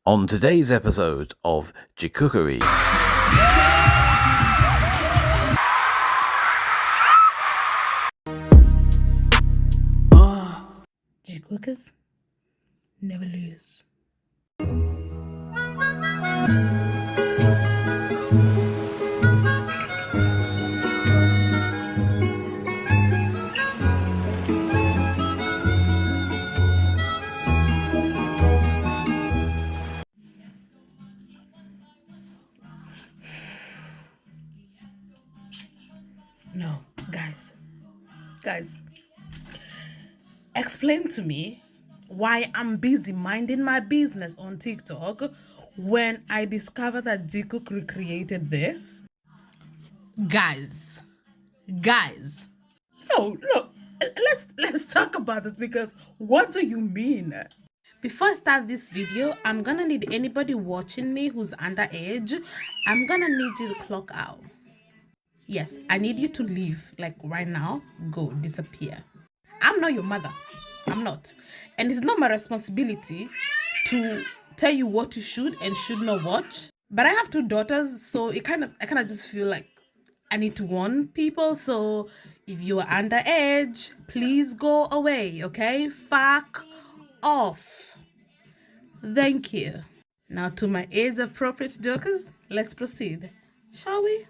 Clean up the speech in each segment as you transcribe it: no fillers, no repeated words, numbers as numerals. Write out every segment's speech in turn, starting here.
On today's episode of Jikookery. Jikookers never lose. No, guys, explain to me why I'm busy minding my business on TikTok when I discover that Jikook recreated this. Guys, no, let's talk about this, because what do you mean? Before I start this video, I'm gonna need anybody watching me who's underage. I'm gonna need you to clock out. Yes, I need you to leave, like right now. Go, disappear. I'm not your mother. I'm not. And it's not my responsibility to tell you what you should and should not watch. But I have two daughters, so I kind of just feel like I need to warn people. So if you are underage, please go away, okay? Fuck off. Thank you. Now to my age-appropriate jokers, let's proceed. Shall we?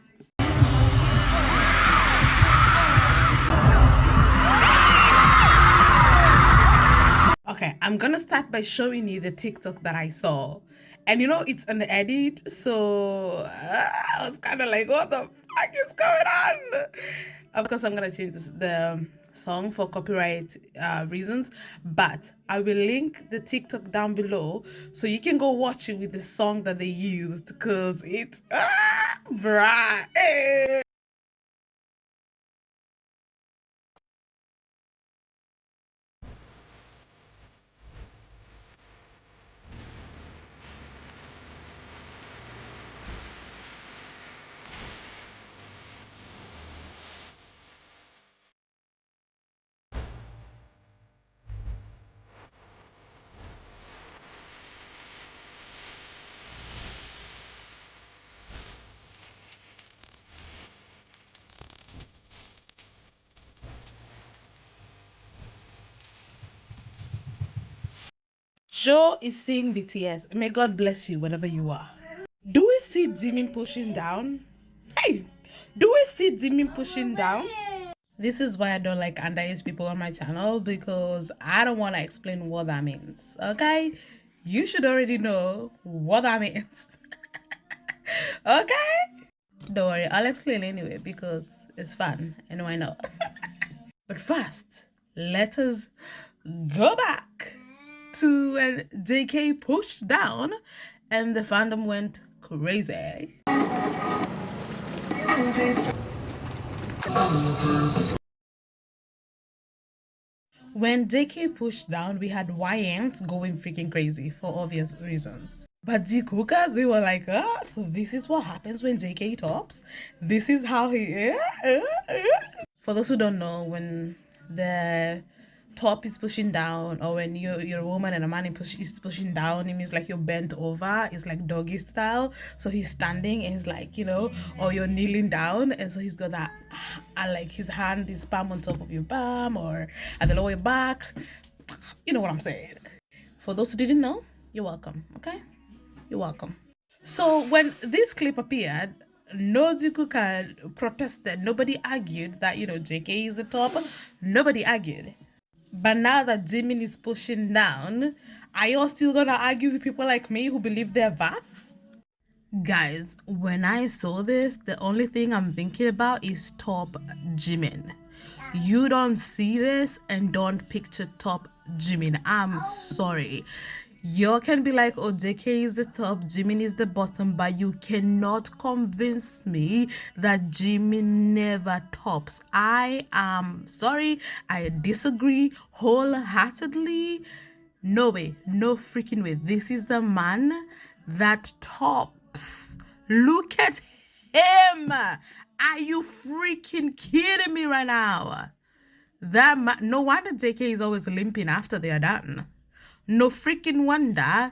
Okay, I'm gonna start by showing you the TikTok that I saw. And you know, it's an edit, so I was kind of like, what the fuck is going on? Of course, I'm gonna change the song for copyright reasons, but I will link the TikTok down below so you can go watch it with the song that they used, because it's, bruh. Joe is seeing BTS. May God bless you wherever you are. Do we see Jimin pushing down? Hey! Do we see Jimin pushing down? This is why I don't like underage people on my channel, because I don't want to explain what that means. Okay? You should already know what that means. Okay? Don't worry, I'll explain anyway, because it's fun and why not? But first, let us go back to when JK pushed down and the fandom went crazy. When JK pushed down, we had YNs going freaking crazy for obvious reasons. But Jikookers, we were like, so this is what happens when JK tops. This is how he. For those who don't know, when the top is pushing down, or when you're a woman and a man is pushing down, it means like you're bent over. It's like doggy style. So he's standing and he's like, or you're kneeling down, and so he's got that, like his hand is palm on top of your palm or at the lower back. You know what I'm saying. For those who didn't know, you're welcome. Okay, you're welcome. So when this clip appeared, no Jikook protested. Nobody argued that JK is the top. Nobody argued. But now that Jimin is pushing down, are you still gonna argue with people like me who believe they're vast? Guys, when I saw this, the only thing I'm thinking about is top Jimin. You don't see this and don't picture top Jimin. I'm sorry. You can be like, oh, JK is the top, Jimin is the bottom, but you cannot convince me that Jimin never tops. I am sorry. I disagree wholeheartedly. No way. No freaking way. This is the man that tops. Look at him. Are you freaking kidding me right now? That man, no wonder JK is always limping after they are done. No freaking wonder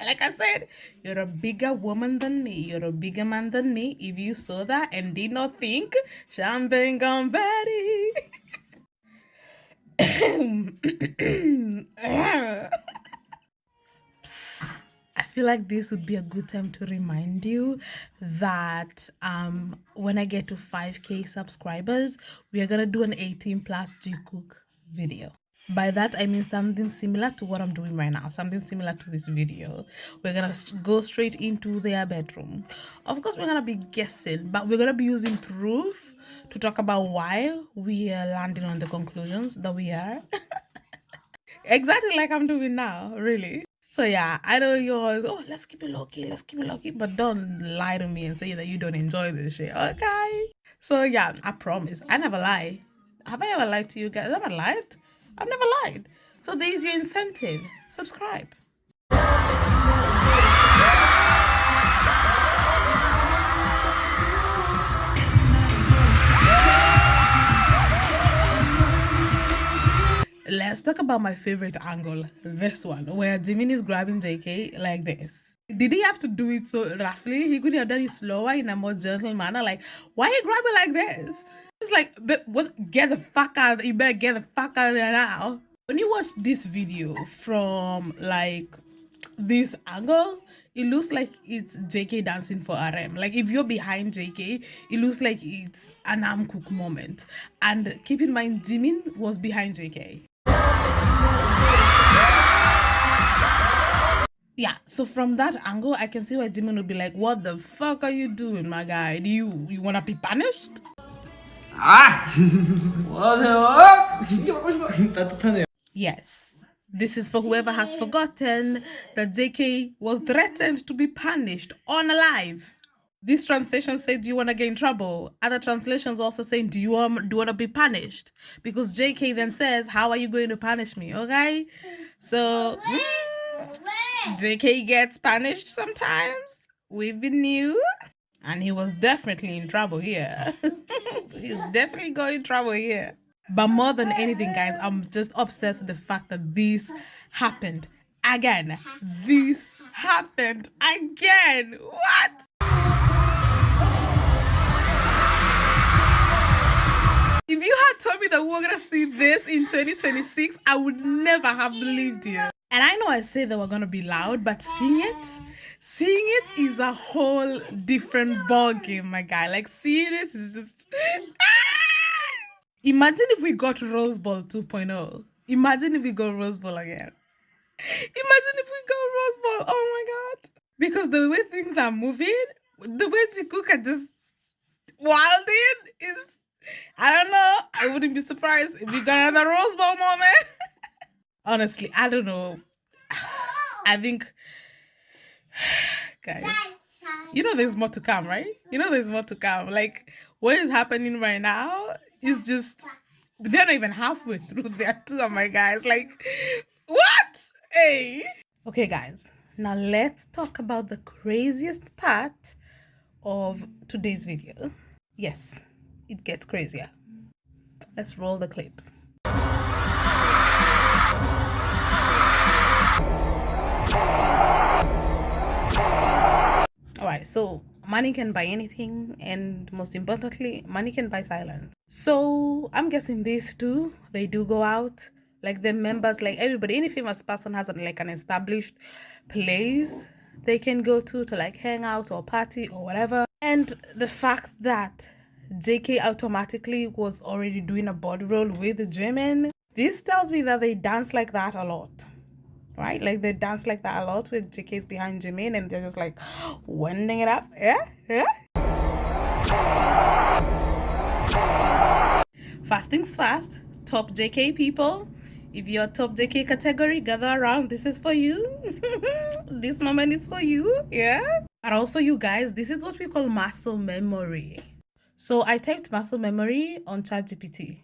Like I said, you're a bigger woman than me. You're a bigger man than me. If you saw that and did not think, champagne confetti. I feel like this would be a good time to remind you that when I get to 5K subscribers, we are gonna do an 18 plus Jikook video. By that I mean something similar to what I'm doing right now, something similar to this video. We're gonna go straight into their bedroom. Of course, we're gonna be guessing, but we're gonna be using proof to talk about why we are landing on the conclusions that we are. Exactly like I'm doing now, really. So yeah, I know you're always, oh, let's keep it low key, let's keep it low key, but don't lie to me and say that you don't enjoy this shit, okay? So yeah, I promise, I never lie. Have I ever lied to you guys? Have I lied? I've never lied. So there's your incentive. Subscribe. Let's talk about my favorite angle, this one, where Jimin is grabbing JK like this. Did he have to do it so roughly? He could have done it slower in a more gentle manner. Like, why you grabbing like this? It's like, but what? Get the fuck out! You better get the fuck out of there now. When you watch this video from like this angle, it looks like it's JK dancing for RM. Like if you're behind JK, it looks like it's an Cook moment. And keep in mind, Jimin was behind JK. Yeah, so from that angle, I can see why Jimin would be like, what the fuck are you doing, my guy? Do you wanna be punished? Yes, this is for whoever has forgotten that JK was threatened to be punished unalive. This translation said, do you want to get in trouble? Other translations also saying, do you want to be punished? Because JK then says, how are you going to punish me? Okay? So, JK gets punished sometimes. We've been new. And he was definitely in trouble here. He's definitely got in trouble here. But more than anything, guys, I'm just obsessed with the fact that this happened again. This happened again. What? If you had told me that we were going to see this in 2026, I would never have believed you. And I know I say that we're going to be loud, but seeing it is a whole different ball game, my guy. Like, seeing it is just... Imagine if we got Rose Bowl 2.0. Imagine if we got Rose Bowl again. Imagine if we got Rose Bowl. Oh my God. Because the way things are moving, the way Jikook are just wilding is... I don't know. I wouldn't be surprised if we got another Rose Bowl moment. Honestly, I don't know. I think, guys, you know there's more to come, right? You know there's more to come. Like, what is happening right now is just, they're not even halfway through their tour, my guys. Like, what? Hey. Okay, guys. Now let's talk about the craziest part of today's video. Yes, it gets crazier. Let's roll the clip. Alright, so money can buy anything, and most importantly, money can buy silence. So I'm guessing these two, they do go out. Like the members, like everybody, any famous person has like an established place they can go to like hang out or party or whatever. And the fact that JK automatically was already doing a body roll with Jimin, this tells me that they dance like that a lot, right? Like they dance like that a lot with JK's behind Jimin, and they're just like winding it up. Yeah. Fast things fast. Top JK people, if you're top JK category, gather around. This is for you. This moment is for you. Yeah. And also, you guys, this is what we call muscle memory. So I typed muscle memory on ChatGPT.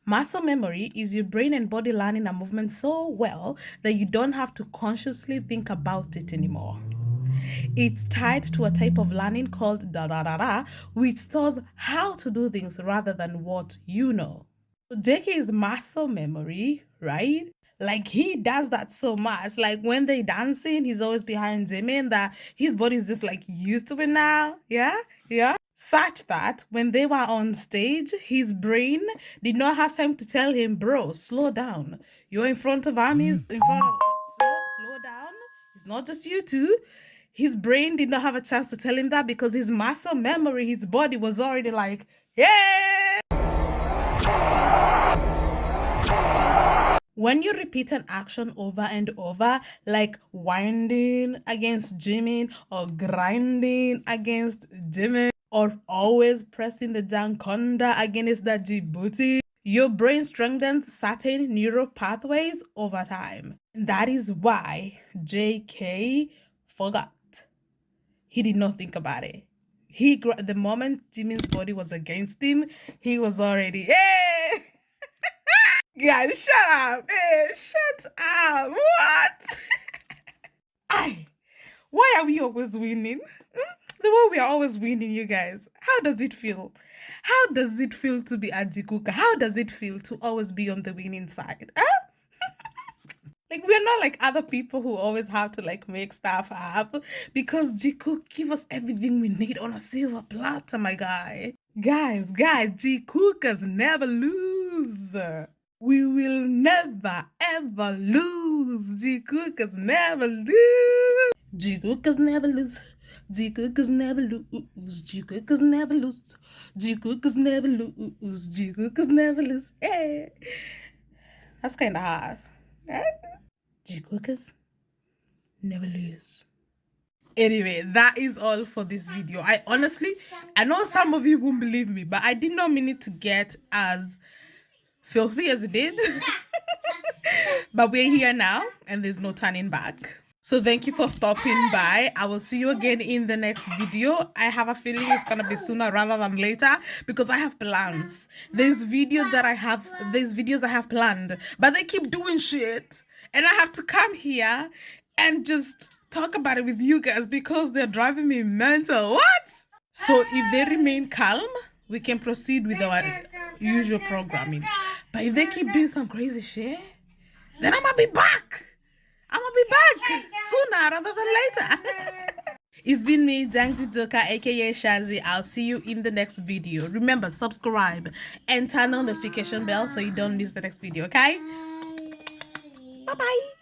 Muscle memory is your brain and body learning a movement so well that you don't have to consciously think about it anymore. It's tied to a type of learning called da-da-da-da, which stores how to do things rather than what you know. So JK is muscle memory, right? Like, he does that so much. Like, when they dancing, he's always behind Jimin, that his body is just like used to it now. Yeah, yeah. Such that when they were on stage, his brain did not have time to tell him, bro, slow down. You're in front of armies, in front of slow down. It's not just you two. His brain did not have a chance to tell him that because his muscle memory, his body was already like, yeah. When you repeat an action over and over, like winding against Jimin or grinding against Jimin or always pressing the Jankonda against the Djibouti, your brain strengthens certain neural pathways over time. That is why JK forgot. He did not think about it. The moment Jimin's body was against him, he was already, hey! Guys, shut up! Hey, shut up! What? Why are we always winning? The way we are always winning, you guys. How does it feel? How does it feel to be a Jikook? How does it feel to always be on the winning side? Huh? Like, we're not like other people who always have to like make stuff up, because Jikook give us everything we need on a silver platter, my guy. Guys, Jikookers never lose. We will never ever lose. Jikookers never lose. Jikookers never lose. Jikookers never lose. Jikookers never lose. Jikookers never lose. Jikookers never lose. Hey. That's kind of hard. Jikookers never lose. Anyway, that is all for this video. I know some of you won't believe me, but I did not mean it to get as filthy as it did. But we're here now and there's no turning back. So thank you for stopping by. I will see you again in the next video. I have a feeling it's gonna be sooner rather than later because I have plans. There's videos I have planned, but they keep doing shit. And I have to come here and just talk about it with you guys because they're driving me mental. What? So if they remain calm, we can proceed with our usual programming. But if they keep doing some crazy shit, then I'm gonna be back. Sooner rather than later. It's been me, Jungji aka Shazzy. I'll see you in the next video. Remember, subscribe and turn on the notification bell so you don't miss the next video, okay? Bye-bye.